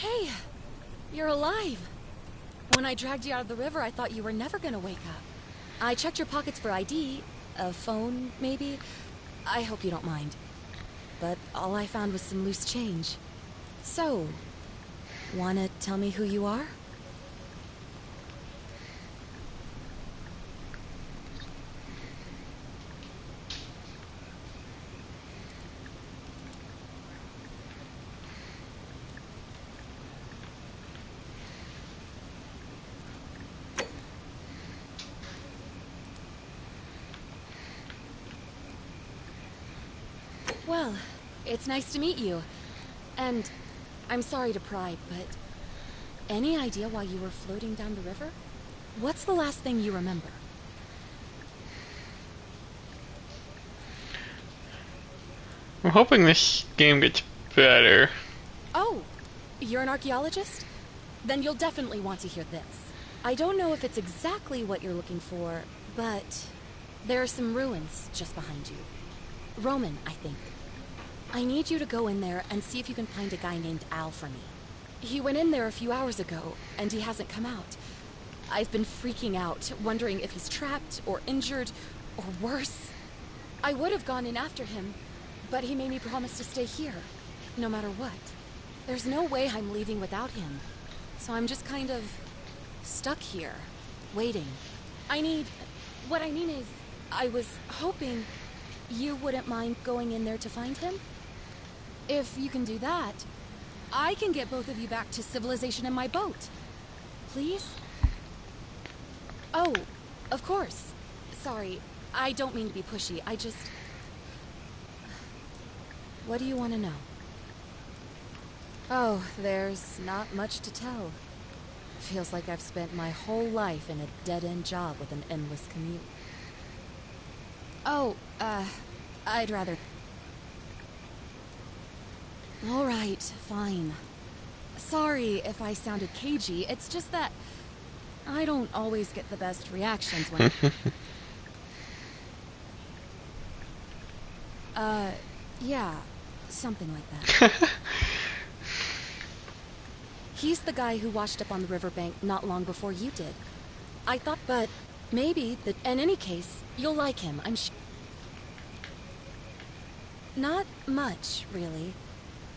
Hey, you're alive. When I dragged you out of the river, I thought you were never gonna wake up. I checked your pockets for ID, a phone, maybe. I hope you don't mind. But all I found was some loose change. So, wanna tell me who you are? Well, it's nice to meet you. And I'm sorry to pry, but any idea why you were floating down the river? What's the last thing you remember? I'm hoping this game gets better. Oh, you're an archaeologist? Then you'll definitely want to hear this. I don't know if it's exactly what you're looking for, but there are some ruins just behind you. Roman, I think. I need you to go in there and see if you can find a guy named Al for me. He went in there a few hours ago, and he hasn't come out. I've been freaking out, wondering if he's trapped or injured, or worse. I would have gone in after him, but he made me promise to stay here, no matter what. There's no way I'm leaving without him, so I'm just kind of stuck here, waiting. What I mean is, I was hoping you wouldn't mind going in there to find him? If you can do that, I can get both of you back to civilization in my boat. Please? Oh, of course. Sorry, I don't mean to be pushy. What do you want to know? Oh, there's not much to tell. Feels like I've spent my whole life in a dead-end job with an endless commute. Oh, I'd rather... All right, fine. Sorry if I sounded cagey, it's just that I don't always get the best reactions when... yeah, something like that. He's the guy who washed up on the riverbank not long before you did. I thought, but maybe, in any case, you'll like him, I'm sure. Not much, really.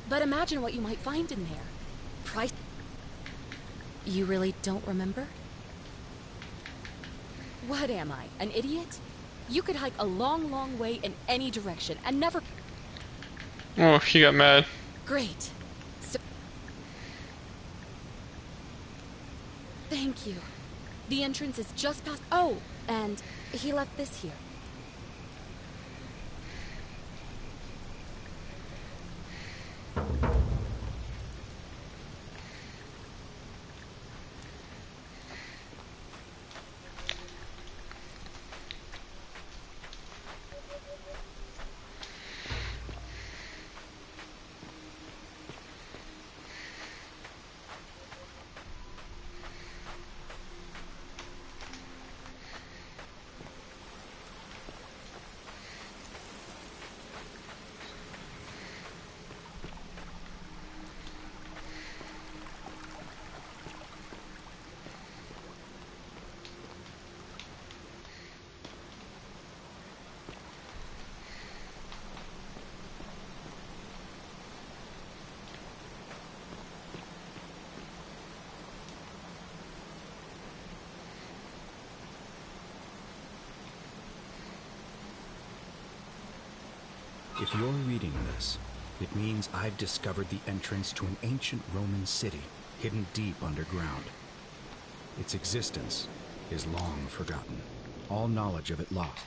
But imagine what you might find in there. Price... You really don't remember? What am I, an idiot? You could hike a long, long way in any direction and never... Oh, she got mad. Great. So... Thank you. The entrance is just past... Oh, and he left this here. If you're reading this, it means I've discovered the entrance to an ancient Roman city hidden deep underground. Its existence is long forgotten, all knowledge of it lost.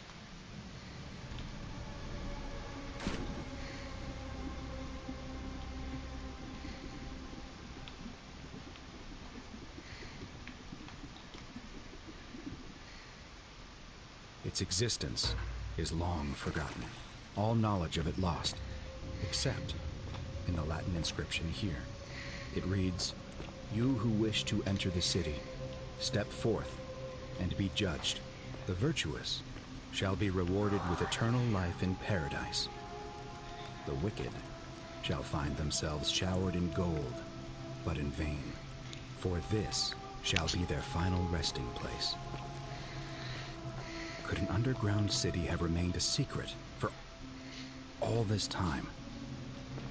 Its existence is long forgotten. All knowledge of it lost, except in the Latin inscription here. It reads, "You who wish to enter the city, step forth and be judged. The virtuous shall be rewarded with eternal life in paradise. The wicked shall find themselves showered in gold, but in vain, for this shall be their final resting place. Could an underground city have remained a secret for all this time?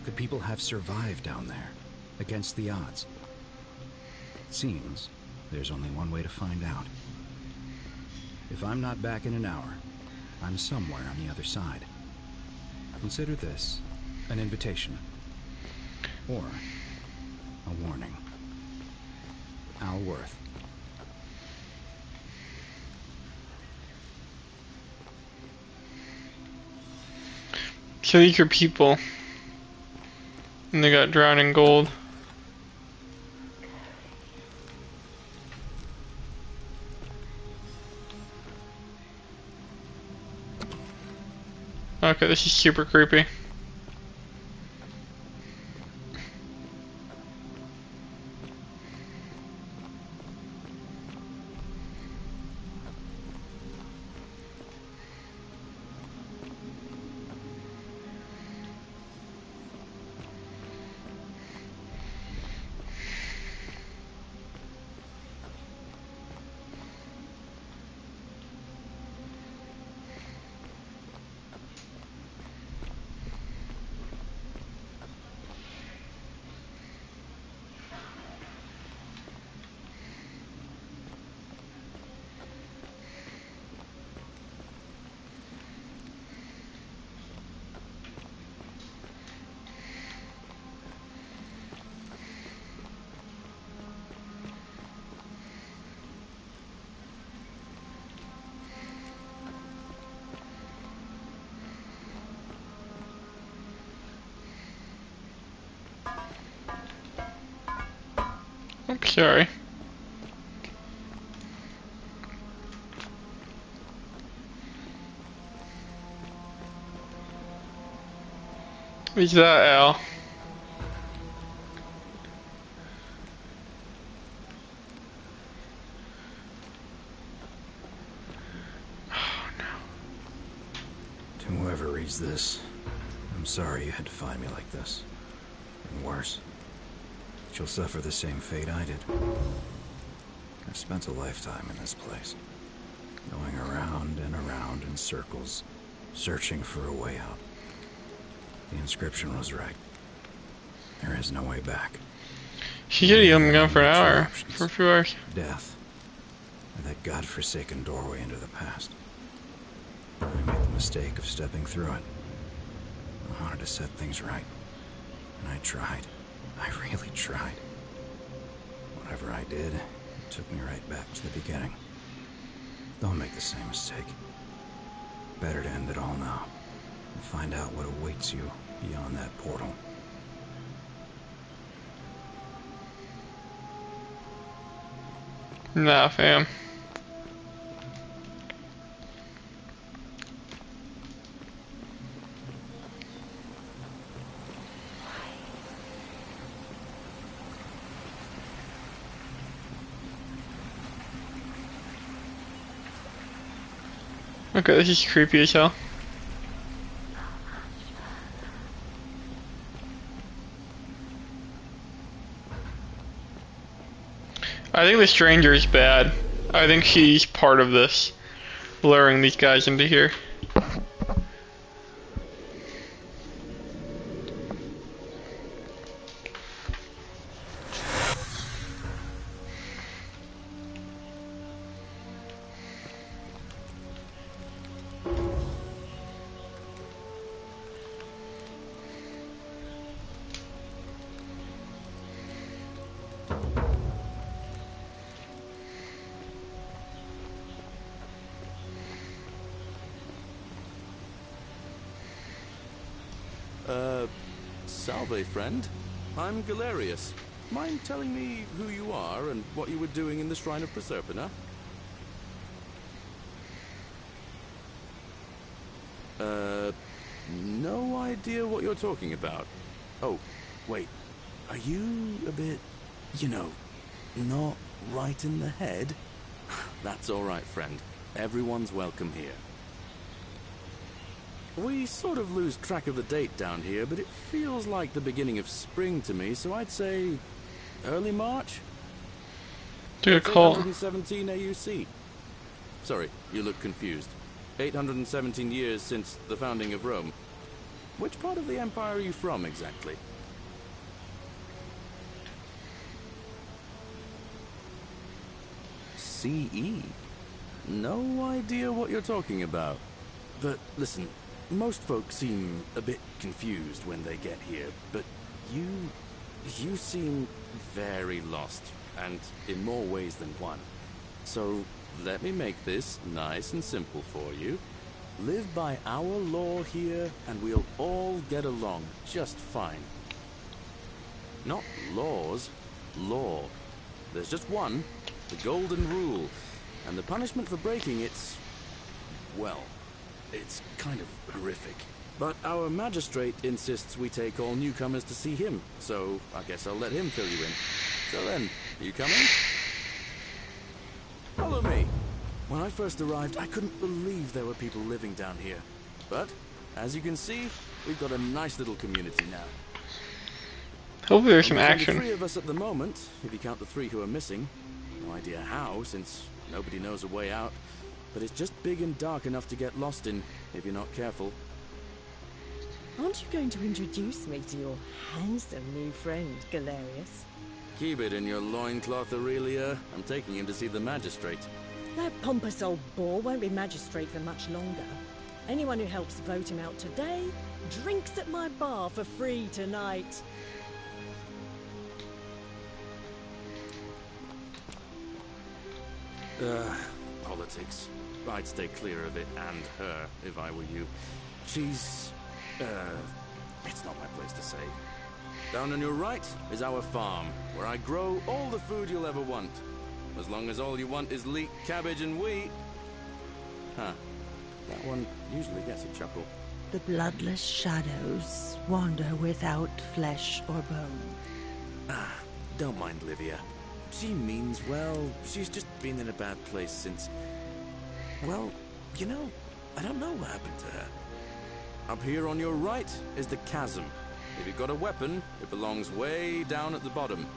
Could people have survived down there, against the odds? It seems there's only one way to find out. If I'm not back in an hour, I'm somewhere on the other side. Consider this an invitation, or a warning. Al Worth. So these are people. And they got drowned in gold. Okay, this is super creepy. I'm sorry. Is that Al? Oh no. To whoever reads this, I'm sorry you had to find me like this. And worse, you'll suffer the same fate I did. I've spent a lifetime in this place, going around and around in circles, searching for a way out. The inscription was right. There is no way back. She could have been gone for an hour, for a few hours. Death, and that godforsaken doorway into the past. I made the mistake of stepping through it. I wanted to set things right, and I tried. I really tried. Whatever I did, it took me right back to the beginning. Don't make the same mistake. Better to end it all now and find out what awaits you beyond that portal. Nah, fam. Okay, this is creepy as hell. I think the stranger is bad. I think she's part of this, luring these guys into here. Salve, friend. I'm Galerius. Mind telling me who you are and what you were doing in the Shrine of Proserpina? No idea what you're talking about. Oh, wait. Are you a bit, you know, not right in the head? That's all right, friend. Everyone's welcome here. We sort of lose track of the date down here, but it feels like the beginning of spring to me, so I'd say Early March? Good call. 817 AUC. Sorry, you look confused. 817 years since the founding of Rome. Which part of the Empire are you from, exactly? CE? No idea what you're talking about. But listen, most folks seem a bit confused when they get here, but you seem very lost, and in more ways than one. So let me make this nice and simple for you. Live by our law here, and we'll all get along just fine. Not laws, law. There's just one, the Golden Rule, and the punishment for breaking it's, well, it's kind of horrific. But our magistrate insists we take all newcomers to see him, so I guess I'll let him fill you in. So then, are you coming? Follow me. When I first arrived, I couldn't believe there were people living down here. But, as you can see, we've got a nice little community now. Hopefully there's some There's only action. 3 of us at the moment, if you count the 3 who are missing. No idea how, since nobody knows a way out. But it's just big and dark enough to get lost in, if you're not careful. Aren't you going to introduce me to your handsome new friend, Galerius? Keep it in your loincloth, Aurelia. I'm taking him to see the magistrate. That pompous old bore won't be magistrate for much longer. Anyone who helps vote him out today drinks at my bar for free tonight. Politics. I'd stay clear of it, and her, if I were you. She's... it's not my place to say. Down on your right is our farm, where I grow all the food you'll ever want. As long as all you want is leek, cabbage, and wheat. Huh. That one usually gets a chuckle. The bloodless shadows wander without flesh or bone. Don't mind Livia. She means well. She's just been in a bad place since... Well, you know, I don't know what happened to her. Up here on your right is the chasm. If you've got a weapon, it belongs way down at the bottom.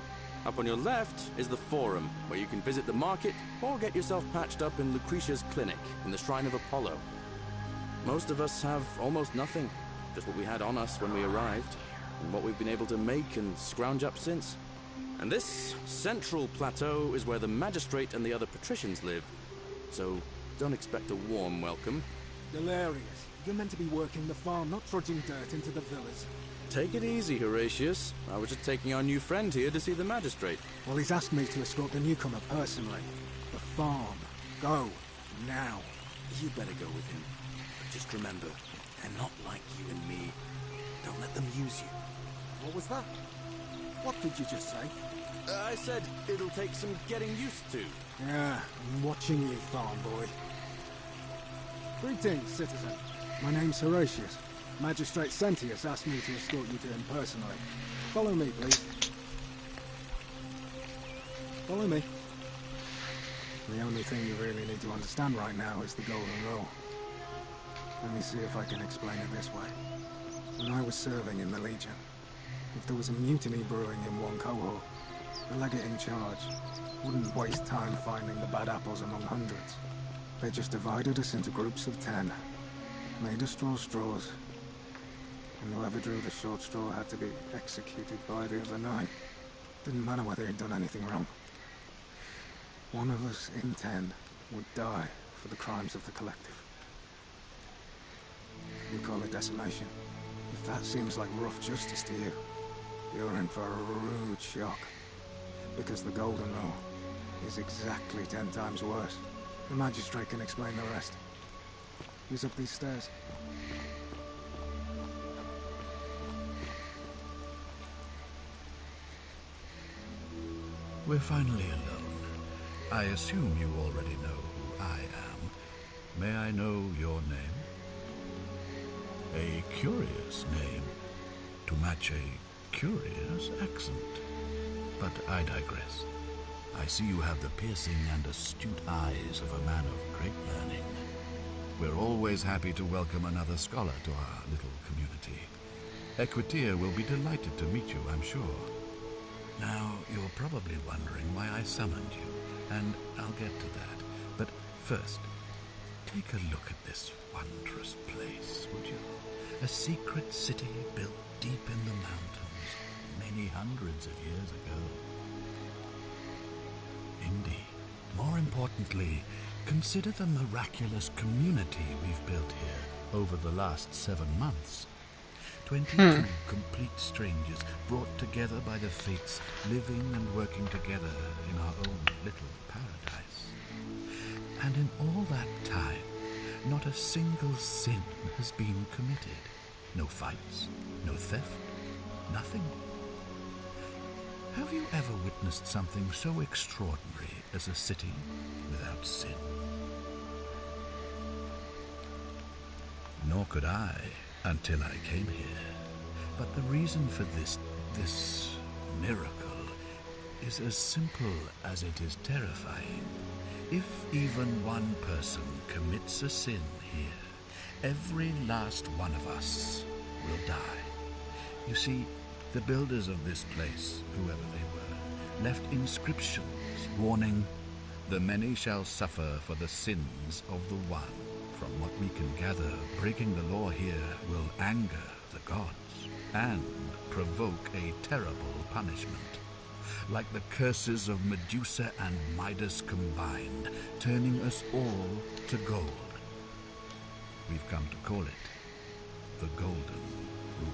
Up on your left is the Forum, where you can visit the market or get yourself patched up in Lucretia's clinic in the Shrine of Apollo. Most of us have almost nothing, just what we had on us when we arrived, and what we've been able to make and scrounge up since. And this central plateau is where the magistrate and the other patricians live, so don't expect a warm welcome. Galerius, you're meant to be working the farm, not trudging dirt into the villas. Take it easy, Horatius. I was just taking our new friend here to see the magistrate. Well, he's asked me to escort the newcomer personally. The farm. Go. Now. You better go with him. But just remember, they're not like you and me. Don't let them use you. What was that? What did you just say? I said it'll take some getting used to. Yeah, I'm watching you, farm boy. Greetings, citizen. My name's Horatius. Magistrate Sentius asked me to escort you to him personally. Follow me, please. Follow me. The only thing you really need to understand right now is the Golden Rule. Let me see if I can explain it this way. When I was serving in the Legion, if there was a mutiny brewing in one cohort, the legate in charge wouldn't waste time finding the bad apples among hundreds. They just divided us into groups of 10, made us draw straws, and whoever drew the short straw had to be executed by the other 9. Didn't matter whether he'd done anything wrong. One of us in 10 would die for the crimes of the collective. We call it decimation. If that seems like rough justice to you, you're in for a rude shock. Because the Golden Rule is exactly 10 times worse. The magistrate can explain the rest. He's up these stairs. We're finally alone. I assume you already know who I am. May I know your name? A curious name, to match a curious accent. But I digress. I see you have the piercing and astute eyes of a man of great learning. We're always happy to welcome another scholar to our little community. Equitia will be delighted to meet you, I'm sure. Now, you're probably wondering why I summoned you, and I'll get to that. But first, take a look at this wondrous place, would you? A secret city built deep in the mountains, many hundreds of years ago. Indeed. More importantly, consider the miraculous community we've built here over the last 7 months. 22 complete strangers brought together by the fates, living and working together in our own little paradise. And in all that time, not a single sin has been committed. No fights, no theft, nothing. Have you ever witnessed something so extraordinary as a city without sin? Nor could I until I came here. But the reason for this miracle is as simple as it is terrifying. If even one person commits a sin here, every last one of us will die. You see, the builders of this place, whoever they were, left inscriptions warning, "The many shall suffer for the sins of the one." From what we can gather, breaking the law here will anger the gods and provoke a terrible punishment. Like the curses of Medusa and Midas combined, turning us all to gold. We've come to call it the Golden Rule.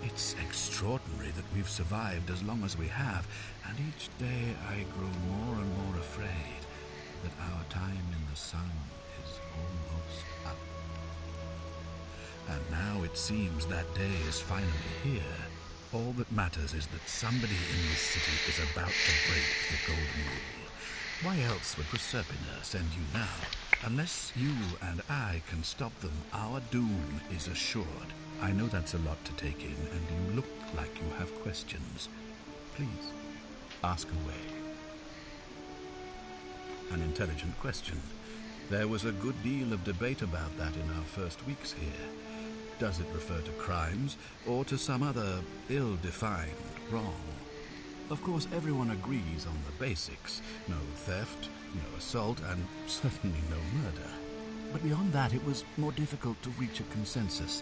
It's extraordinary that we've survived as long as we have, and each day I grow more and more afraid that our time in the sun is almost up. And now it seems that day is finally here. All that matters is that somebody in this city is about to break the Golden Rule. Why else would Proserpina send you now? Unless you and I can stop them, our doom is assured. I know that's a lot to take in, and you look like you have questions. Please, ask away. An intelligent question. There was a good deal of debate about that in our first weeks here. Does it refer to crimes, or to some other ill-defined wrong? Of course, everyone agrees on the basics. No theft, no assault, and certainly no murder. But beyond that, it was more difficult to reach a consensus.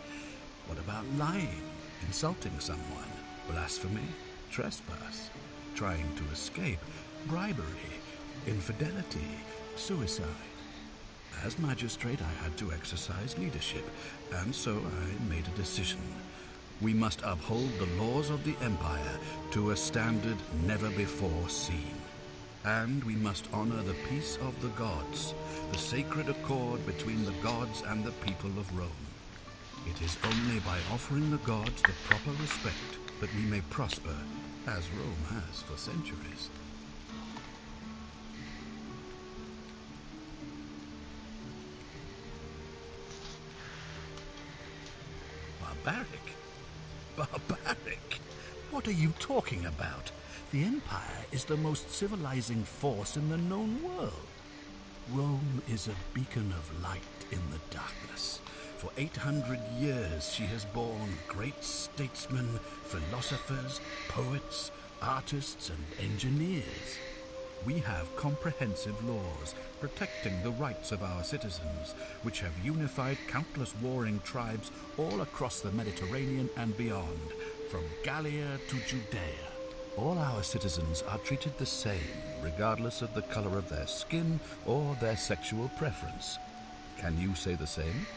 What about lying, insulting someone, blasphemy, trespass, trying to escape, bribery, infidelity, suicide? As magistrate, I had to exercise leadership, and so I made a decision. We must uphold the laws of the Empire to a standard never before seen. And we must honor the peace of the gods, the sacred accord between the gods and the people of Rome. It is only by offering the gods the proper respect that we may prosper, as Rome has for centuries. Barbaric? Barbaric? What are you talking about? The Empire is the most civilizing force in the known world. Rome is a beacon of light in the darkness. For 800 years she has borne great statesmen, philosophers, poets, artists, and engineers. We have comprehensive laws protecting the rights of our citizens, which have unified countless warring tribes all across the Mediterranean and beyond, from Gallia to Judea. All our citizens are treated the same, regardless of the color of their skin or their sexual preference. Can you say the same?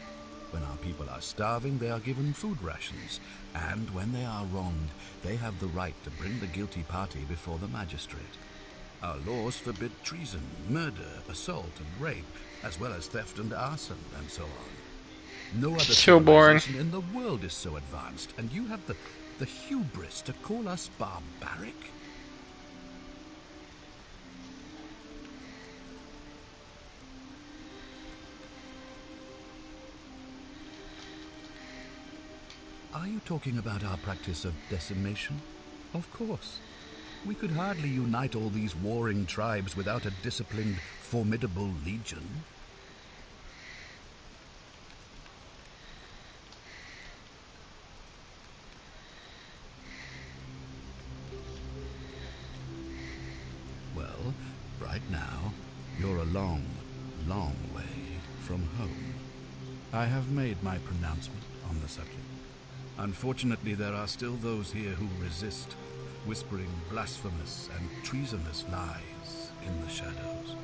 When our people are starving, they are given food rations, and when they are wronged, they have the right to bring the guilty party before the magistrate. Our laws forbid treason, murder, assault, and rape, as well as theft and arson, and so on. No other So boring. civilization in the world is so advanced, and you have the hubris to call us barbaric? Are you talking about our practice of decimation? Of course. We could hardly unite all these warring tribes without a disciplined, formidable legion. long, long way from home. I have made my pronouncement on the subject. Unfortunately, there are still those here who resist, whispering blasphemous and treasonous lies in the shadows.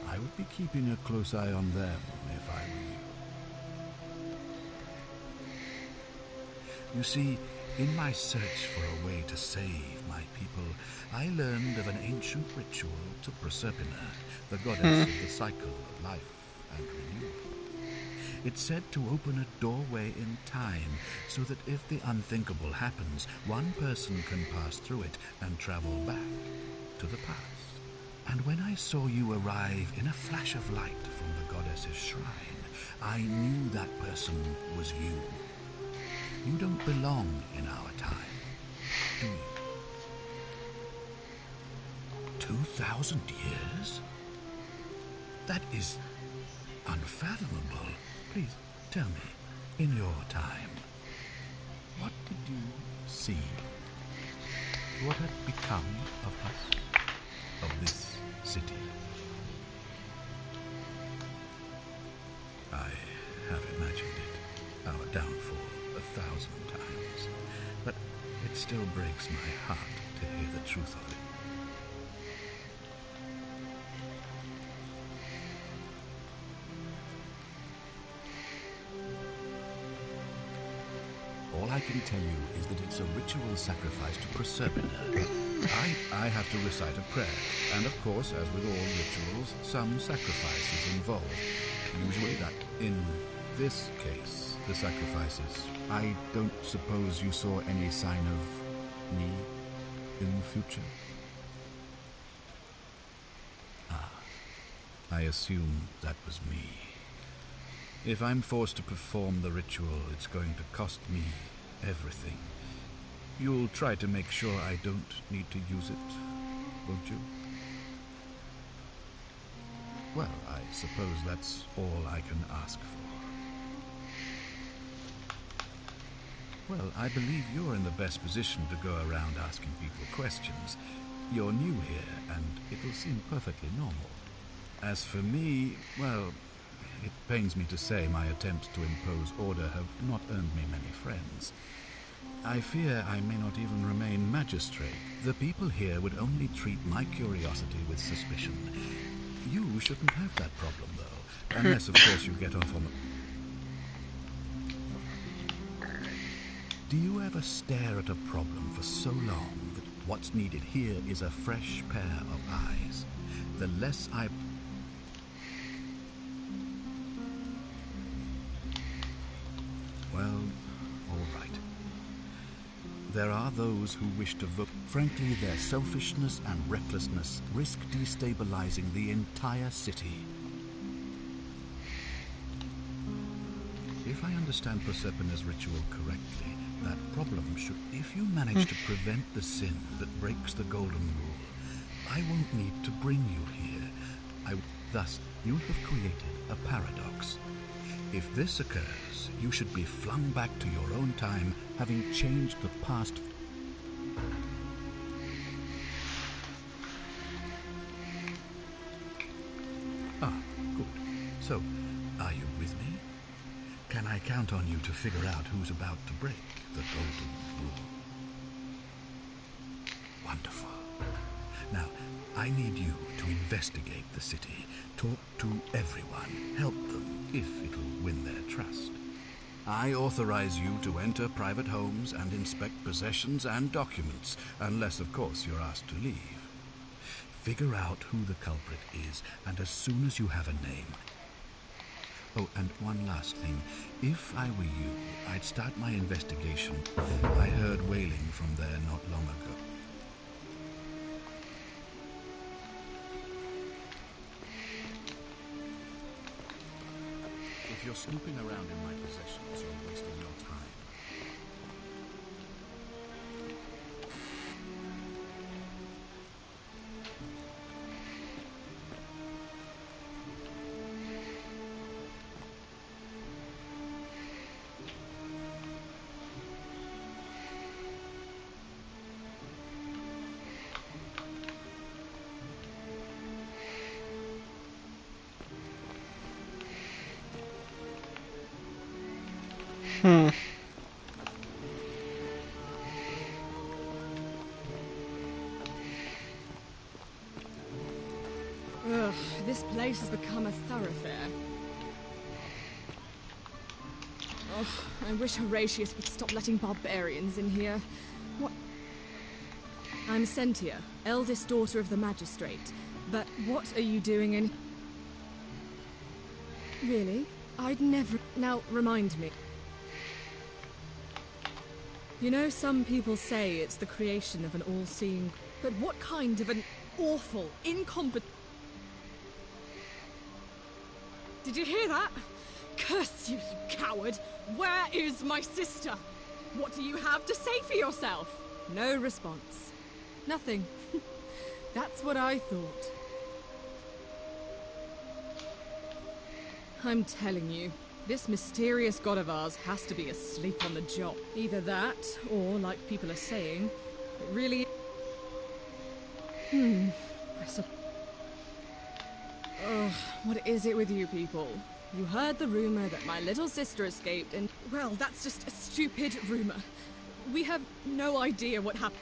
I would be keeping a close eye on them if I were you. You see, in my search for a way to save my people, I learned of an ancient ritual to Proserpina, the goddess of the cycle of life and renewal. It's said to open a doorway in time, so that if the unthinkable happens, one person can pass through it and travel back to the past. And when I saw you arrive in a flash of light from the goddess's shrine, I knew that person was you. You don't belong in our time, do you? 2,000 years? That is unfathomable. Please, tell me, in your time, what did you see? What had become of us, of this city? I have imagined it, our downfall, 1,000 times, but it still breaks my heart to hear the truth of it. All I can tell you is that it's a ritual sacrifice to Proserpina. I have to recite a prayer, and of course, as with all rituals, some sacrifice is involved. Usually that, in this case, the sacrifices. I don't suppose you saw any sign of me in the future? Ah, I assume that was me. If I'm forced to perform the ritual, it's going to cost me everything. You'll try to make sure I don't need to use it, won't you? Well, I suppose that's all I can ask for. Well, I believe you're in the best position to go around asking people questions. You're new here, and it'll seem perfectly normal. As for me, well, it pains me to say my attempts to impose order have not earned me many friends. I fear I may not even remain magistrate. The people here would only treat my curiosity with suspicion. You shouldn't have that problem, though, unless, of course, you get off on the... Do you ever stare at a problem for so long that what's needed here is a fresh pair of eyes? The less I... Well, all right. There are those who wish to vote. Frankly, their selfishness and recklessness risk destabilizing the entire city. If I understand Proserpina's ritual correctly, that problem should... If you manage to prevent the sin that breaks the Golden Rule, I won't need to bring you here. Thus, you have created a paradox. If this occurs, you should be flung back to your own time, having changed the past. Ah, good. So, are you with me? Can I count on you to figure out who's about to break the Golden Rule? Wonderful. Now, I need you to investigate the city, talk to everyone, help them, if it'll win their trust. I authorize you to enter private homes and inspect possessions and documents, unless, of course, you're asked to leave. Figure out who the culprit is, and as soon as you have a name... Oh, and one last thing. If I were you, I'd start my investigation. I heard wailing from there not long ago. If you're snooping around in my possessions, you're wasting your time. Ugh, this place has become a thoroughfare. Oh, I wish Horatius would stop letting barbarians in here. What? I'm Sentia, eldest daughter of the magistrate. But what are you doing in... Really? I'd never... Now, remind me. You know, some people say it's the creation of an all-seeing... But what kind of an awful, incompetent... Did you hear that? Curse you, you coward! Where is my sister? What do you have to say for yourself? No response. Nothing. That's what I thought. I'm telling you, this mysterious god of ours has to be asleep on the job. Either that, or, like people are saying, it really... Ugh, what is it with you people? You heard the rumor that my little sister escaped and... Well, that's just a stupid rumor. We have no idea what happened.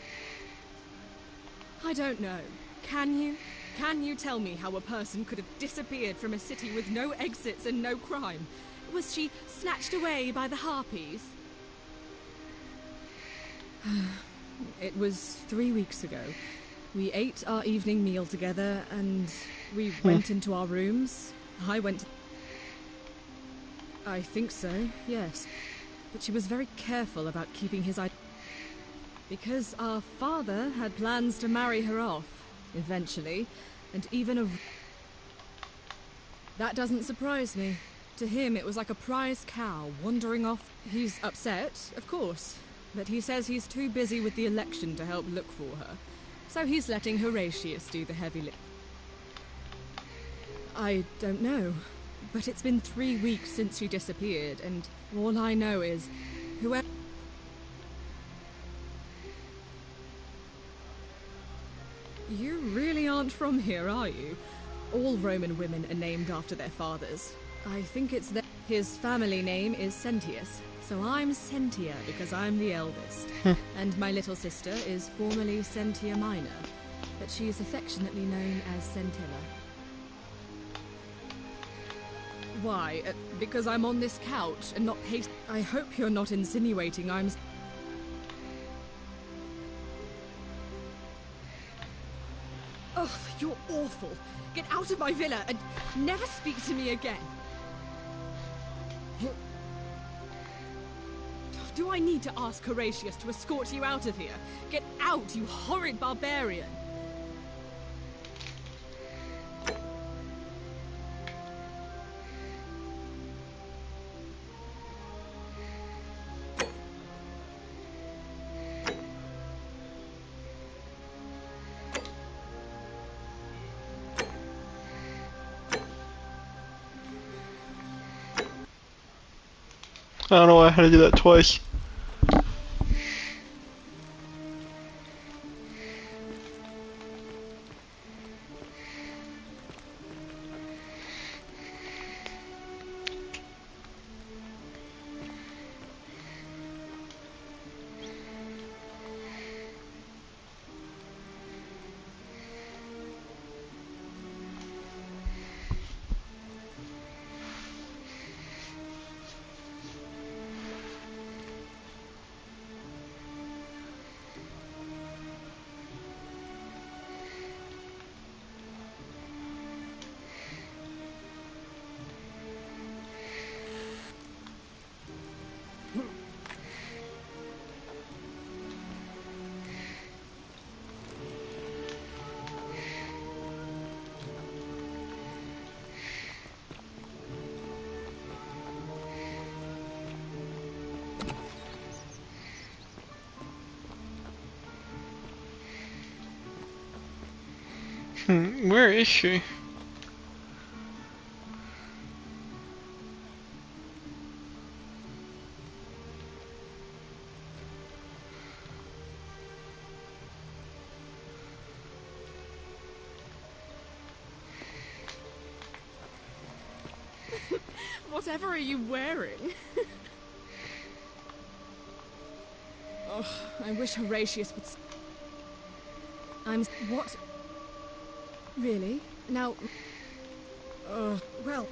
I don't know. Can you? Can you tell me how a person could have disappeared from a city with no exits and no crime? Was she snatched away by the Harpies? It was 3 weeks ago. We ate our evening meal together and we went into our rooms. I went... I think so, yes. But she was very careful about keeping his identity. Because our father had plans to marry her off, eventually, and even a... That doesn't surprise me. To him, it was like a prize cow wandering off. He's upset, of course, but he says he's too busy with the election to help look for her. So he's letting Horatius do the heavy lifting. I don't know, but it's been 3 weeks since she disappeared, and all I know is whoever... You really aren't from here, are you? All Roman women are named after their fathers. I think it's that his family name is Sentius, so I'm Sentia because I'm the eldest. And my little sister is formerly Sentia Minor, but she is affectionately known as Sentilla. Why? Because I'm on this couch and not paced. I hope you're not insinuating I'm... Ugh, you're awful. Get out of my villa and never speak to me again. Do I need to ask Horatius to escort you out of here? Get out, you horrid barbarian! I don't know why I had to do that twice. Where is she? Whatever are you wearing? Ugh, I wish Horatius would... What? Really? Now... well...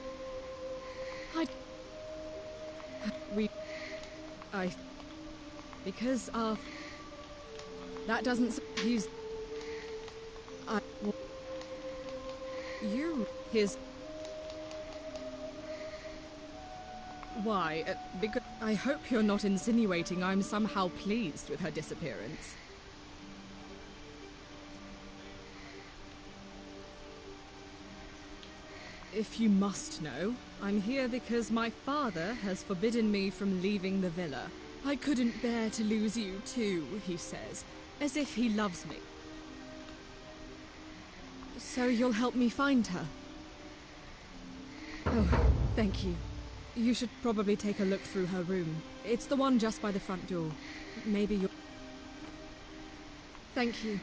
Because of... That doesn't... He's... His... Why? Because... I hope you're not insinuating I'm somehow pleased with her disappearance. If you must know, I'm here because my father has forbidden me from leaving the villa. I couldn't bear to lose you too, he says, as if he loves me. So you'll help me find her? Oh, thank you. You should probably take a look through her room. It's the one just by the front door. Maybe you'll... Thank you.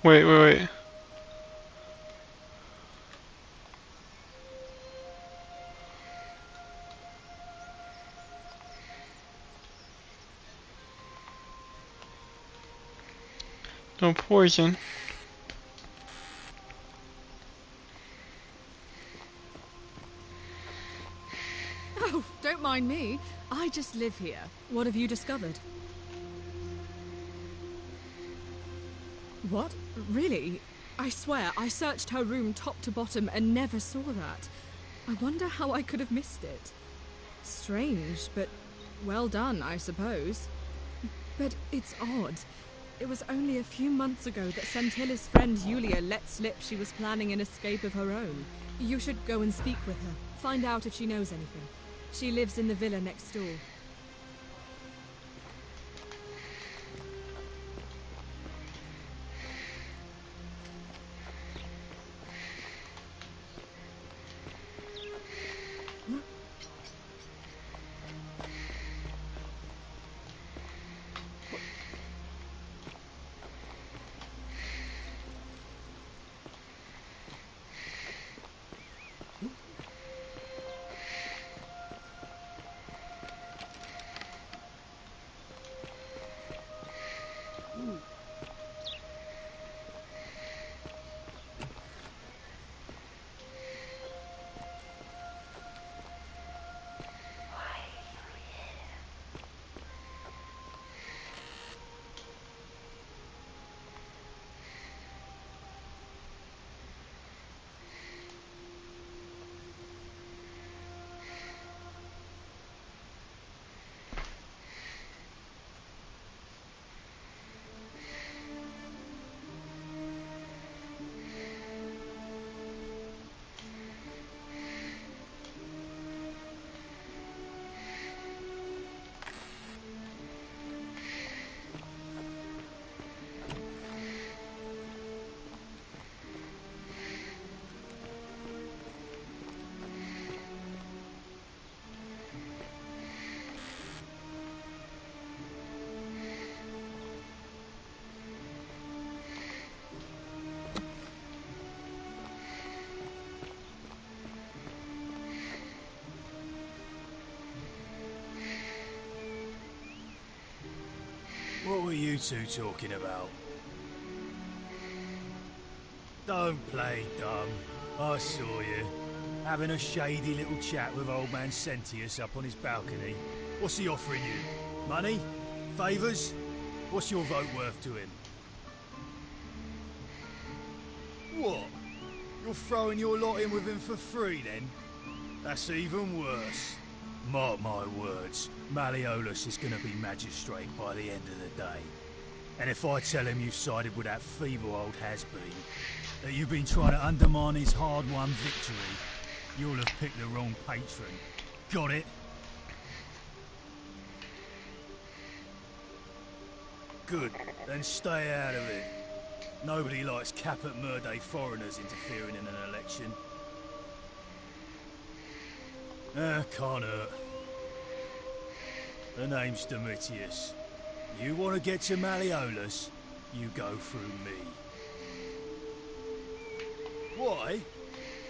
Wait. No poison. Oh, don't mind me. I just live here. What have you discovered? What? Really? I swear, I searched her room top to bottom and never saw that. I wonder how I could have missed it. Strange, but well done, I suppose. But it's odd. It was only a few months ago that Centilla's friend Yulia let slip she was planning an escape of her own. You should go and speak with her. Find out if she knows anything. She lives in the villa next door. What were you two talking about? Don't play dumb. I saw you. Having a shady little chat with old man Sentius up on his balcony. What's he offering you? Money? Favours? What's your vote worth to him? What? You're throwing your lot in with him for free then? That's even worse. Mark my words, Malleolus is going to be magistrate by the end of the day. And if I tell him you've sided with that feeble old has-been, that you've been trying to undermine his hard-won victory, you'll have picked the wrong patron. Got it? Good, then stay out of it. Nobody likes Caput Murdae foreigners interfering in an election. Can't hurt. The name's Domitius. You want to get to Malleolus, you go through me. Why?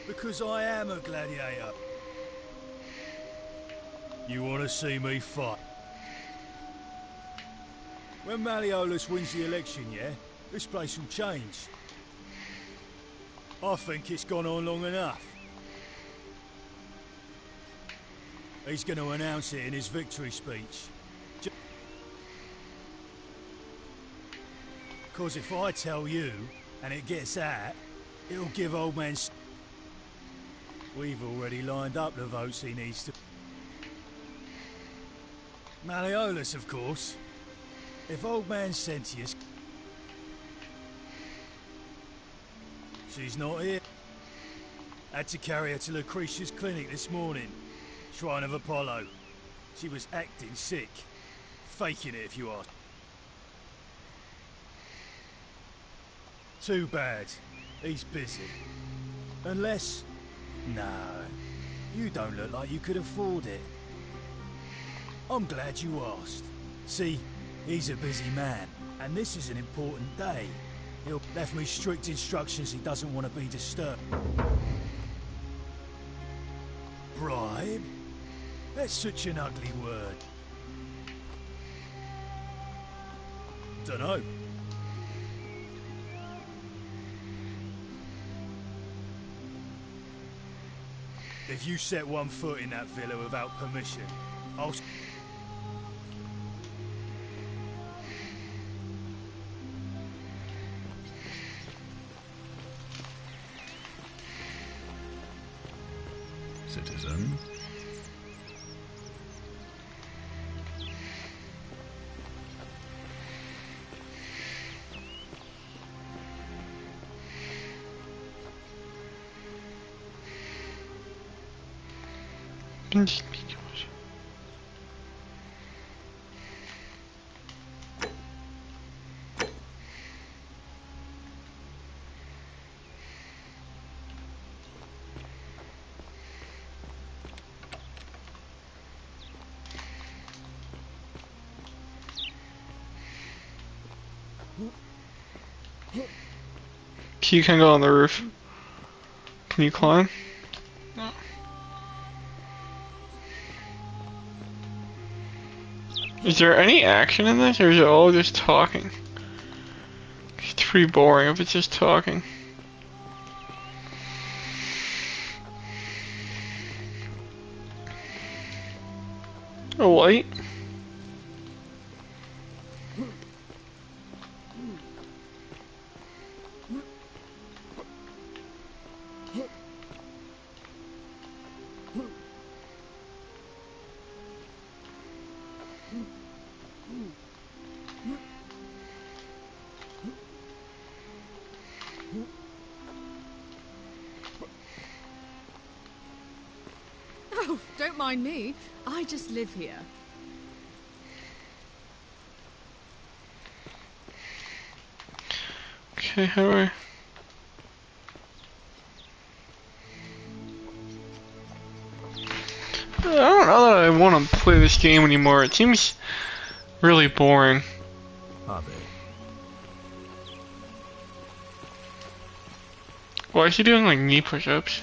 Because I am a gladiator. You want to see me fight? When Malleolus wins the election, yeah, this place will change. I think it's gone on long enough. He's going to announce it in his victory speech. Because if I tell you, and it gets out, it'll give old man... We've already lined up the votes he needs to... Malleolus, of course. If old man Sentius... She's not here. Had to carry her to Lucretia's clinic this morning. Shrine of Apollo. She was acting sick. Faking it, if you ask. Too bad. He's busy. Unless... No. You don't look like you could afford it. I'm glad you asked. See, he's a busy man, and this is an important day. He'll left me strict instructions he doesn't want to be disturbed. Bribe? That's such an ugly word. Dunno. If you set one foot in that villa without permission, I'll... Citizen. You can go on the roof. Can you climb? No. Is there any action in this, or is it all just talking? It's pretty boring if it's just talking. A light? Oh, don't mind me. I just live here. Okay, how do I... I don't know that I want to play this game anymore. It seems really boring. Are they? Why is he doing like knee push-ups?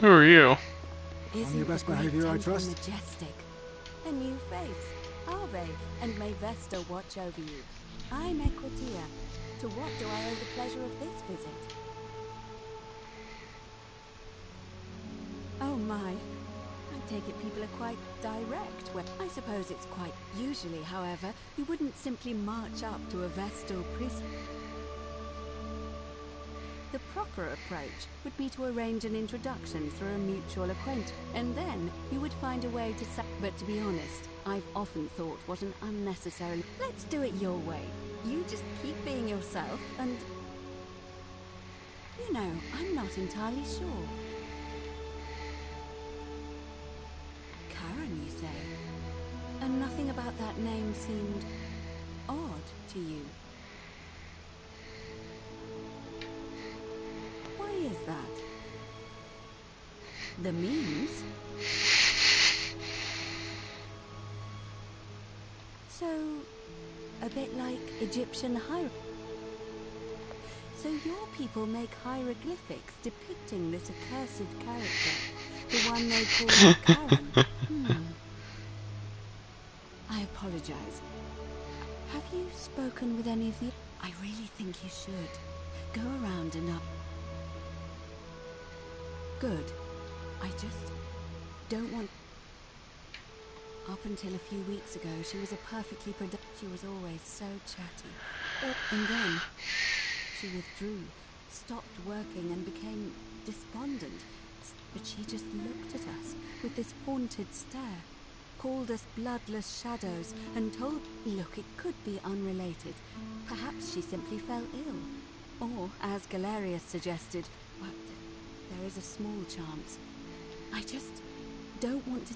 Who are you? On your best behavior, I trust. Majestic. A new face, Ave, and may Vesta watch over you. I'm Equitia. To what do I owe the pleasure of this visit? Oh my. I take it people are quite direct. Well, I suppose it's quite... Usually, however, you wouldn't simply march up to a Vestal priest. The proper approach would be to arrange an introduction through a mutual acquaintance, and then you would find a way to but to be honest, I've often thought what an unnecessary... Let's do it your way. You just keep being yourself, and... You know, I'm not entirely sure. Karen, you say? And nothing about that name seemed... odd to you. Why is that? The means? So, a bit like Egyptian hieroglyphs. So your people make hieroglyphics depicting this accursed character, the one they call Karen. I apologize. Have you spoken with any of the... I really think you should. Go around and up. Good. I just don't want... Up until a few weeks ago, she was a perfectly productive... She was always so chatty. And then, she withdrew, stopped working and became despondent. But she just looked at us with this haunted stare, called us bloodless shadows, and told... Look, it could be unrelated. Perhaps she simply fell ill. Or, as Galerius suggested, well, there is a small chance. I just don't want to...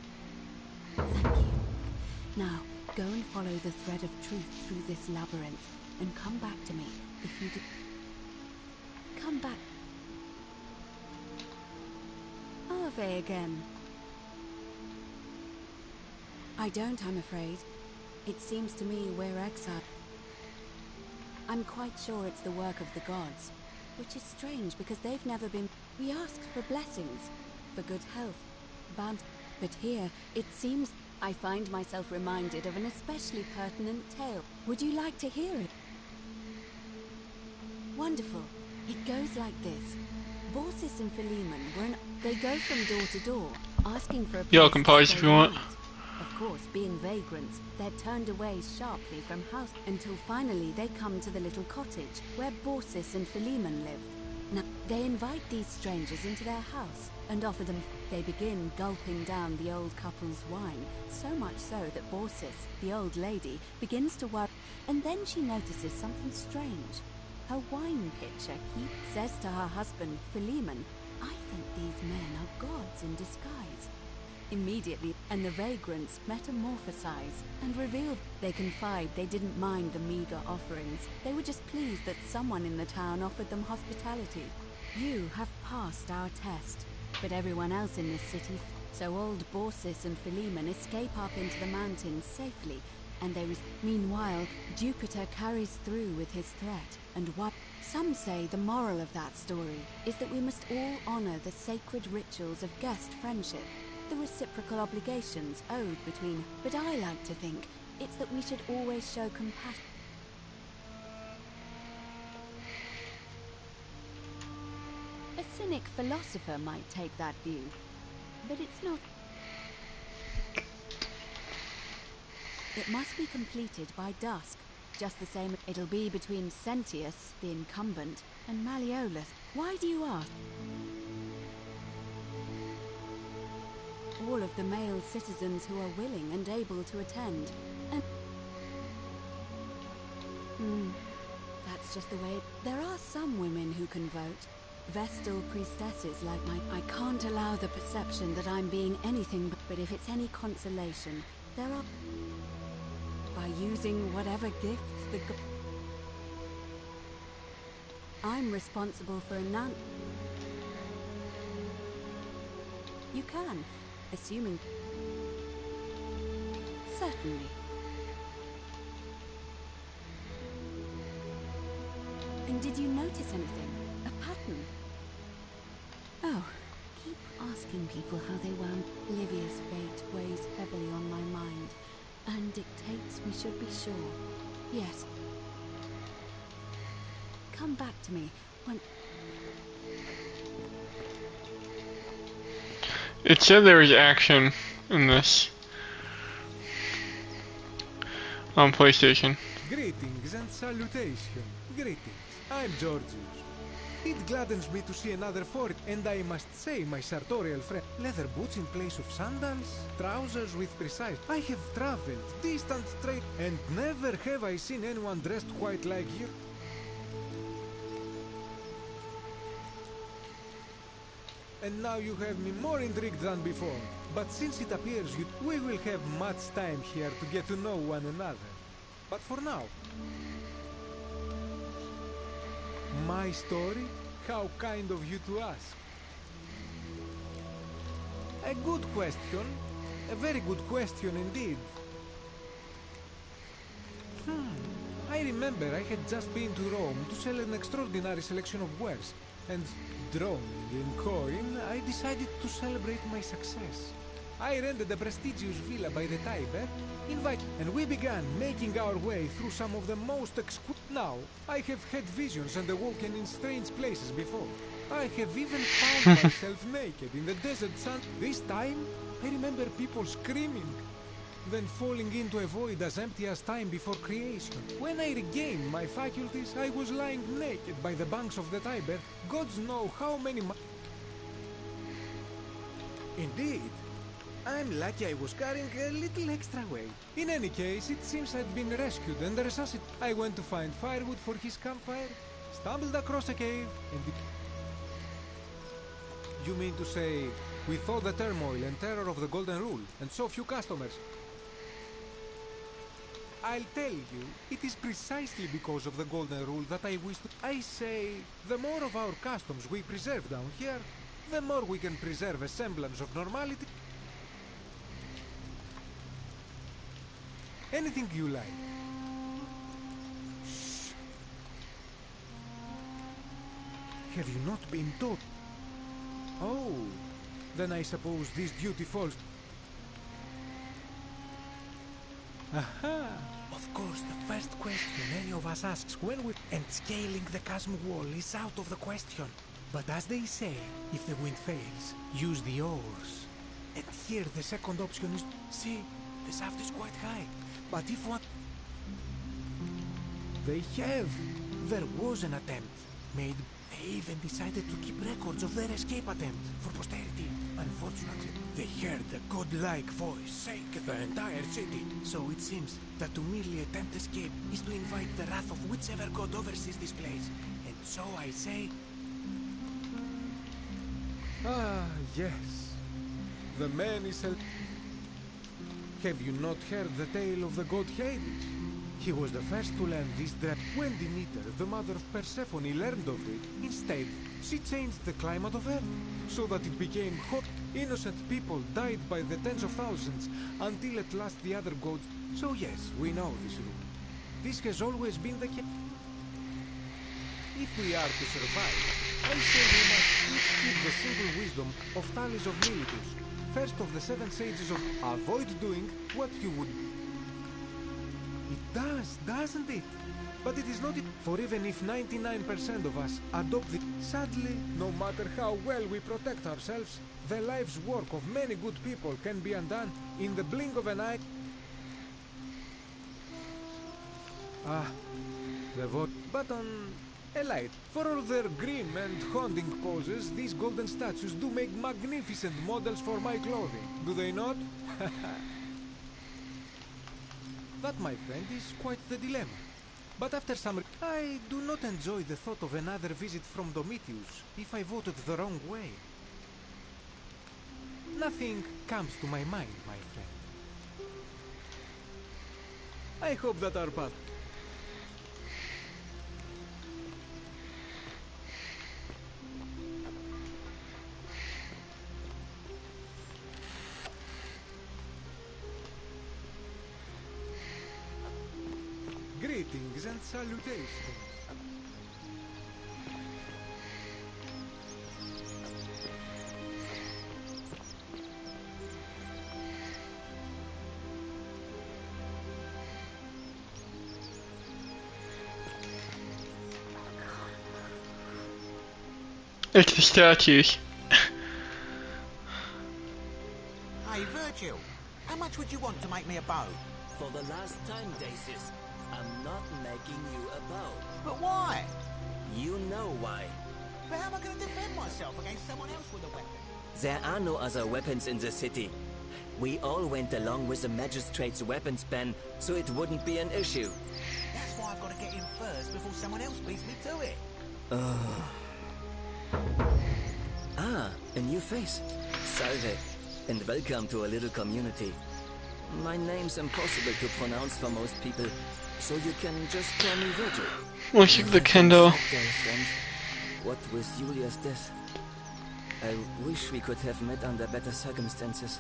Thank you. Now, go and follow the thread of truth through this labyrinth, and come back to me if you do... Come back. Ave again. I don't, I'm afraid. It seems to me we're exiled. I'm quite sure it's the work of the gods, which is strange because they've never been... We asked for blessings, for good health, bounty. But here, it seems... I find myself reminded of an especially pertinent tale. Would you like to hear it? Wonderful. It goes like this. Baucis and Philemon were They go from door to door, asking for a place. Y'all can pause if you want. Of course, being vagrants, they're turned away sharply from house until finally they come to the little cottage where Baucis and Philemon lived. Now, they invite these strangers into their house and offer them... They begin gulping down the old couple's wine, so much so that Baucis, the old lady, begins to worry. And then she notices something strange. Her wine pitcher says to her husband, Philemon, I think these men are gods in disguise. Immediately, and the vagrants metamorphosize and reveal. They confide they didn't mind the meager offerings. They were just pleased that someone in the town offered them hospitality. You have passed our test, but everyone else in this city... So old Baucis and Philemon escape up into the mountains safely, and Meanwhile, Jupiter carries through with his threat, and what... Some say the moral of that story is that we must all honor the sacred rituals of guest friendship, the reciprocal obligations owed between... But I like to think it's that we should always show compassion. A cynic philosopher might take that view, but it's not. It must be completed by dusk, just the same. It'll be between Sentius, the incumbent, and Malleolus. Why do you ask? All of the male citizens who are willing and able to attend, and... That's just the way There are some women who can vote. Vestal priestesses like I can't allow the perception that I'm being anything but if it's any consolation, there are... By using whatever gifts the I'm responsible for You can, assuming... Certainly. And did you notice anything? A pattern? Oh, keep asking. asking people how they wound. Livia's fate weighs heavily on my mind, and dictates we should be sure. Yes. Come back to me when... It said there was action in this on PlayStation. Greetings and salutation. Greetings. I'm Georgius. It gladdens me to see another fort, and I must say, my sartorial friend, leather boots in place of sandals, trousers with precise. I have traveled distant trade, and never have I seen anyone dressed quite like you. And now you have me more intrigued than before. But since it appears we will have much time here to get to know one another. But for now, my story? How kind of you to ask. A good question. A very good question indeed. I remember I had just been to Rome to sell an extraordinary selection of wares, and droning in coin, I decided to celebrate my success. I rented a prestigious villa by the Tiber, and we began making our way through some of the most exquisite. Now, I have had visions and awoken in strange places before. I have even found myself naked in the desert sun. This time, I remember people screaming, then falling into a void as empty as time before creation. When I regained my faculties, I was lying naked by the banks of the Tiber, gods know how many Indeed. I'm lucky I was carrying a little extra weight. In any case, it seems I'd been rescued and resuscitated. I went to find firewood for his campfire, stumbled across a cave, and You mean to say, with all the turmoil and terror of the Golden Rule, and so few customers? I'll tell you, it is precisely because of the Golden Rule that I wish to... I say, the more of our customs we preserve down here, the more we can preserve a semblance of normality. Anything you like. Shh. Have you not been taught? Oh, then I suppose this duty falls... Aha! Of course, the first question any of us asks when we... And scaling the chasm wall is out of the question. But as they say, if the wind fails, use the oars. And here the second option is... See, the shaft is quite high. But if one... They have. There was an attempt made. They even decided to keep records of their escape attempt for posterity. Unfortunately, they heard a godlike voice shake the entire city. So it seems that to merely attempt escape is to invite the wrath of whichever god oversees this place. And so I say... Ah, yes. The man is a... Have you not heard the tale of the god Hades? He was the first to learn this dream. When Demeter, the mother of Persephone, learned of it, instead, she changed the climate of Earth, so that it became hot. Innocent people died by the tens of thousands, until at last the other gods... So yes, we know this rule. This has always been the case. If we are to survive, I say we must each keep the simple wisdom of Thales of Miletus, first of the 7 sages of avoid doing what you would. It does, doesn't it? But it is not it. For even if 99% of us adopt it, sadly, no matter how well we protect ourselves, the life's work of many good people can be undone in the blink of an eye. Ah, the vote. But on a light. For all their grim and haunting poses, these golden statues do make magnificent models for my clothing, do they not? That, my friend, is quite the dilemma. But after some... I do not enjoy the thought of another visit from Domitius if I voted the wrong way. Nothing comes to my mind, my friend. I hope that our path... Greetings and salutations. It's the statues. Hey, Virgil, how much would you want to make me a bow? For the last time, Dacis, I'm not making you a bow. But why? You know why. But how am I going to defend myself against someone else with a weapon? There are no other weapons in the city. We all went along with the magistrate's weapons ban, so it wouldn't be an issue. That's why I've got to get in first before someone else beats me to it. Ah, a new face. Salve, and welcome to a little community. My name's impossible to pronounce for most people, so you can just call me Virgil. Worship the candle. What with Julia's death? I wish we could have met under better circumstances.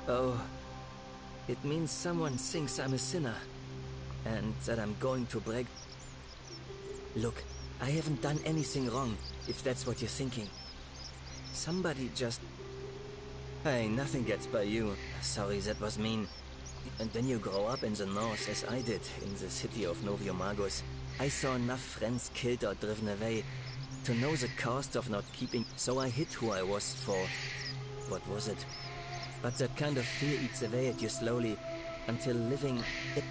Oh, it means someone thinks I'm a sinner, and that I'm going to break. Look, I haven't done anything wrong, if that's what you're thinking. Somebody just... Hey, nothing gets by you. Sorry, that was mean. And when you grow up in the north, as I did, in the city of Noviomagus, I saw enough friends killed or driven away to know the cost of not keeping... So I hid who I was for... What was it? But that kind of fear eats away at you slowly, until living...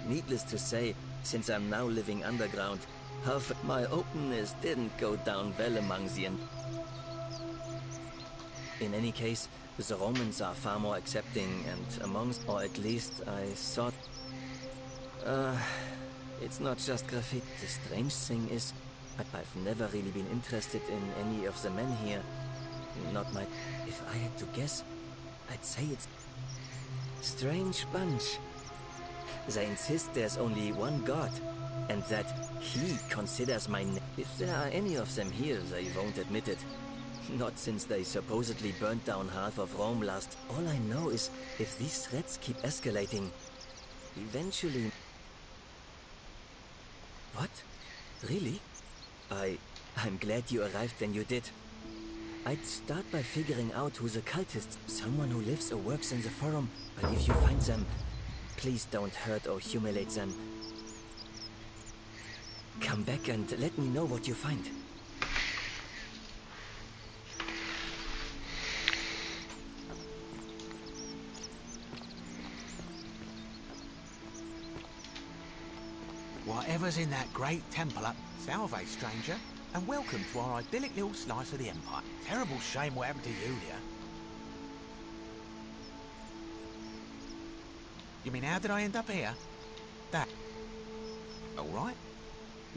Needless to say, since I'm now living underground, half my openness didn't go down well among the... In any case, the Romans are far more accepting, and amongst... Or at least I thought... It's not just graffiti. The strange thing is, I've never really been interested in any of the men here. Not my... If I had to guess, I'd say it's... Strange bunch. They insist there's only one god, and that he considers my... If there are any of them here, they won't admit it. Not since they supposedly burnt down half of Rome last... All I know is, if these threats keep escalating, eventually... What? Really? I'm glad you arrived when you did. I'd start by figuring out who the cultists... Someone who lives or works in the forum, but if you find them, please don't hurt or humiliate them. Come back and let me know what you find. Whatever's in that great temple up... Salve, stranger, and welcome to our idyllic little slice of the Empire. Terrible shame what happened to Julia. You mean, how did I end up here? That... All right.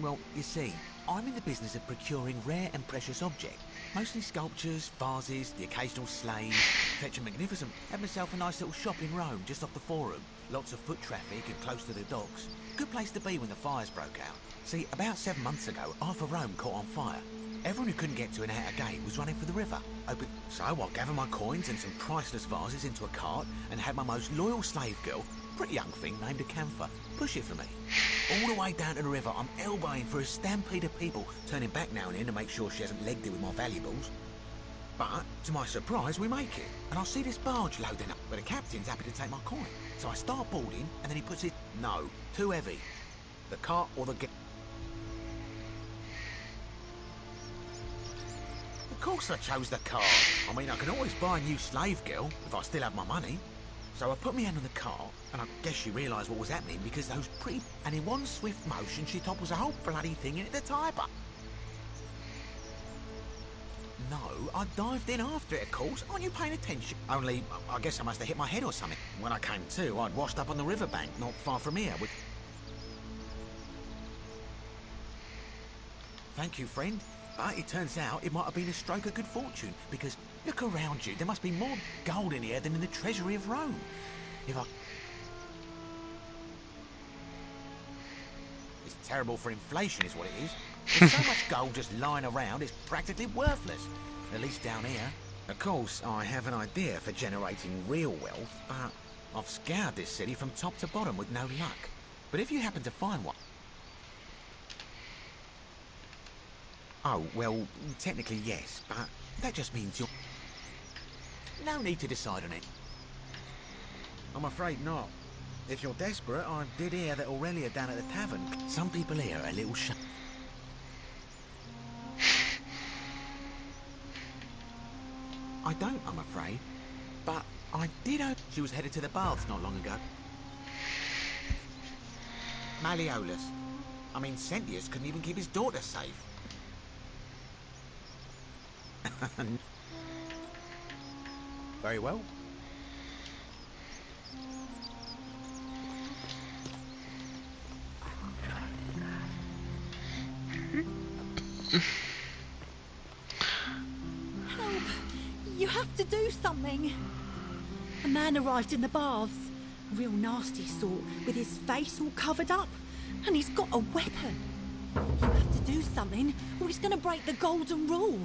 Well, you see, I'm in the business of procuring rare and precious objects. Mostly sculptures, vases, the occasional slave. Fetching magnificent. Had myself a nice little shop in Rome, just off the Forum. Lots of foot traffic and close to the docks. Good place to be when the fires broke out. See, about 7 months ago, half of Rome caught on fire. Everyone who couldn't get to an outer gate was running for the river. So I gathered my coins and some priceless vases into a cart and had my most loyal slave girl, pretty young thing named Acantha, push it for me. All the way down to the river, I'm elbowing for a stampede of people, turning back now and then to make sure she hasn't legged it with my valuables. But, to my surprise, we make it. And I see this barge loading up, but the captain's happy to take my coin. So I start boarding, and then he puts it... No, too heavy. The cart or the... Of course I chose the cart. I mean, I can always buy a new slave girl, if I still have my money. So I put my hand on the cart, and I guess she realised what was happening, because those pretty... And in one swift motion, she topples the whole bloody thing into the tyre butt. No, I dived in after it, of course. Aren't you paying attention? Only, I guess I must have hit my head or something. When I came to, I'd washed up on the riverbank, not far from here. Thank you, friend. But it turns out it might have been a stroke of good fortune, because look around you. There must be more gold in here than in the treasury of Rome. If I... It's terrible for inflation, is what it is. There's so much gold just lying around, it's practically worthless. At least down here. Of course, I have an idea for generating real wealth, but I've scoured this city from top to bottom with no luck. But if you happen to find one... Oh, well, technically yes, but that just means you're... No need to decide on it. I'm afraid not. If you're desperate, I did hear that Aurelia down at the tavern. Some people here are a little I don't, I'm afraid. But I did hope she was headed to the baths not long ago. Malleolus. I mean, Sentius couldn't even keep his daughter safe. Very well. Help! You have to do something. A man arrived in the baths. A real nasty sort, with his face all covered up. And he's got a weapon. You have to do something, or he's going to break the golden rule.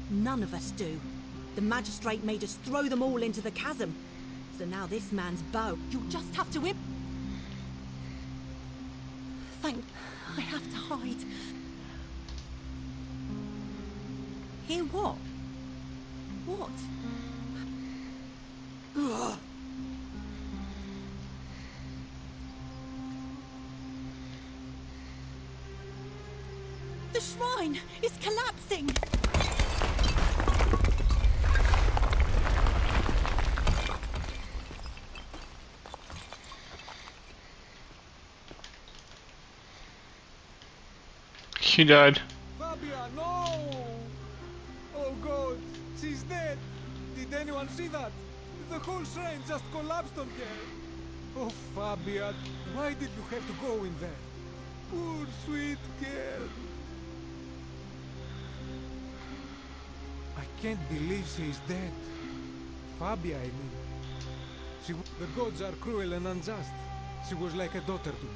None of us do. The magistrate made us throw them all into the chasm. So now this man's bow, you'll just have to I have to hide. Hear what? What? Ugh. The shrine is collapsing! She died. Fabia, no! Oh God, she's dead! Did anyone see that? The whole shrine just collapsed on her! Oh Fabia, why did you have to go in there? Poor sweet girl! I can't believe she is dead. Fabia, I mean. The gods are cruel and unjust. She was like a daughter to me.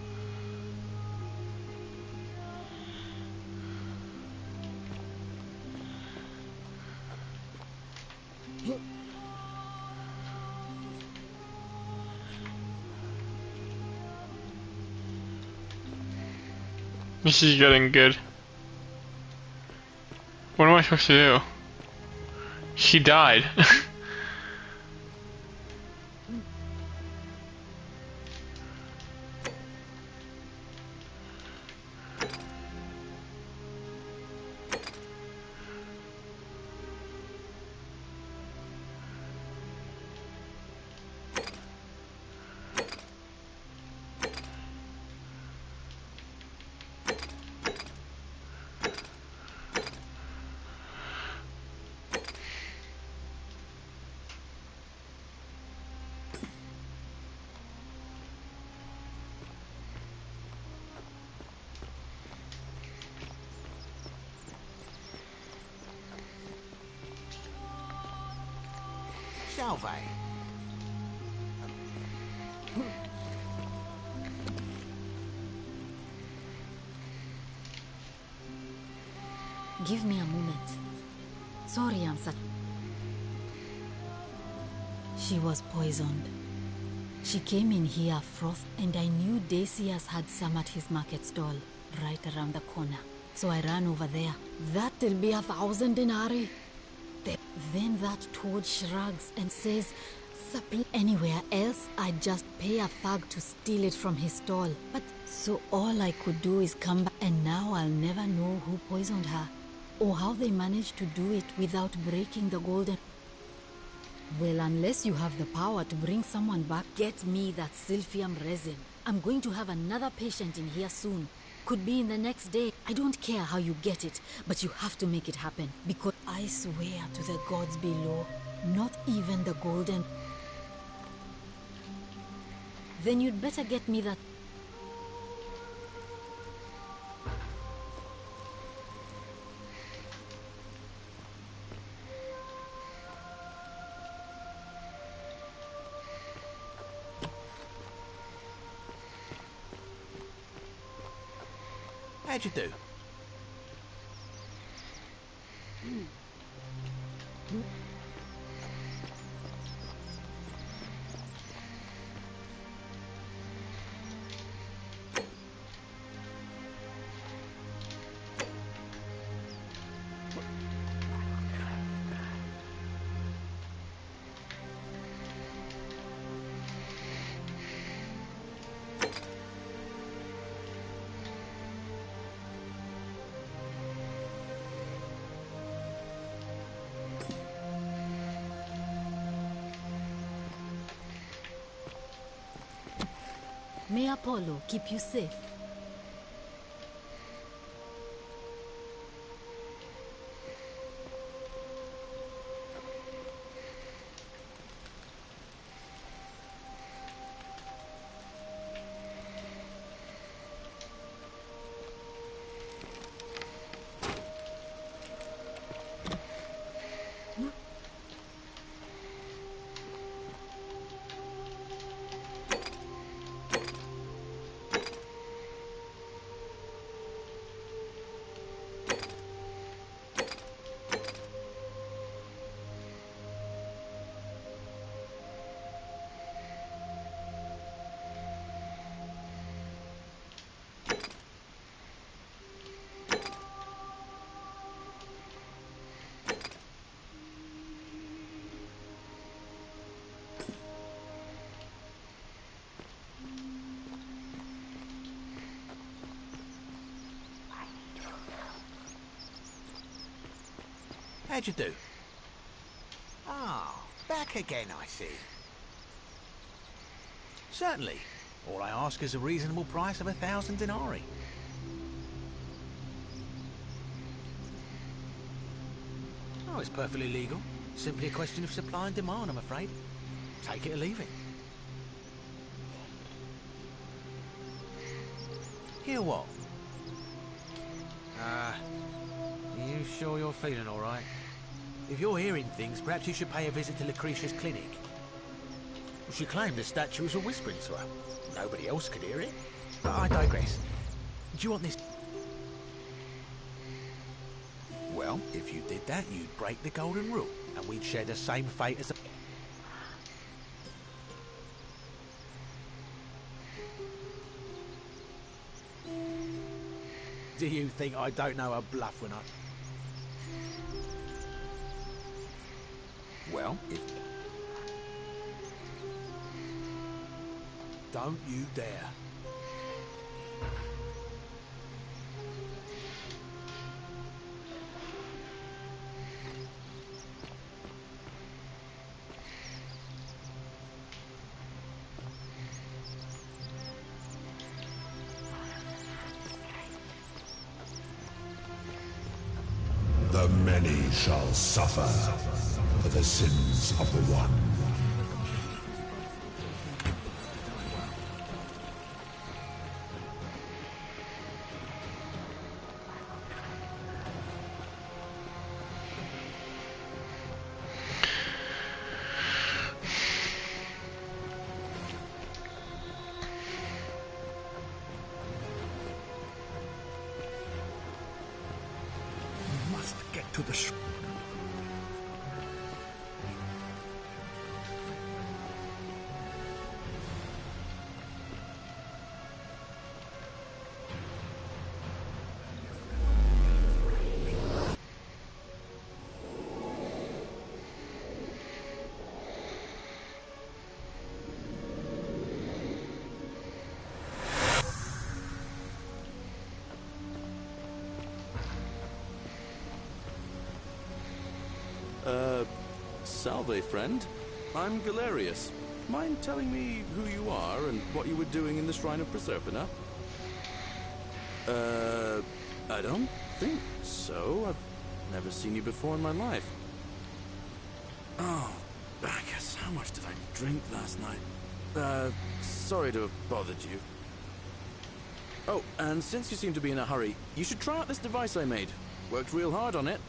This is getting good. What am I supposed to do? She died. Salve. Give me a moment. Sorry, I'm such... She was poisoned. She came in here froth, and I knew Decius had some at his market stall, right around the corner. So I ran over there. That'll be 1,000 denarii. Then that toad shrugs and says, anywhere else, I'd just pay a thug to steal it from his stall. But so all I could do is come back, and now I'll never know who poisoned her, or how they managed to do it without breaking the golden... Well, unless you have the power to bring someone back, get me that Silphium resin. I'm going to have another patient in here soon. Could be in the next day. I don't care how you get it, but you have to make it happen. Because I swear to the gods below, not even the golden... Then you'd better get me that... How'd you do? May Apollo keep you safe. How'd you do? Ah, back again, I see. Certainly. All I ask is a reasonable price of 1,000 denarii. Oh, it's perfectly legal. Simply a question of supply and demand, I'm afraid. Take it or leave it. Hear what? You sure you're feeling all right? If you're hearing things, perhaps you should pay a visit to Lucretia's clinic. She claimed the statue was whispering to her. Nobody else could hear it. But I digress. Do you want this? Well, if you did that, you'd break the golden rule, and we'd share the same fate as the... Do you think I don't know a bluff when I... Well, if... Don't you dare. The many shall suffer for the sins of the one. To the Salve, friend. I'm Galerius. Mind telling me who you are and what you were doing in the Shrine of Proserpina? I don't think so. I've never seen you before in my life. Oh, Bacchus, how much did I drink last night? Sorry to have bothered you. Oh, and since you seem to be in a hurry, you should try out this device I made. Worked real hard on it.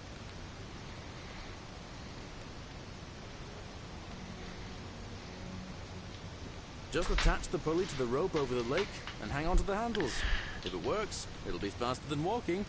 Just attach the pulley to the rope over the lake and hang on to the handles. If it works, it'll be faster than walking.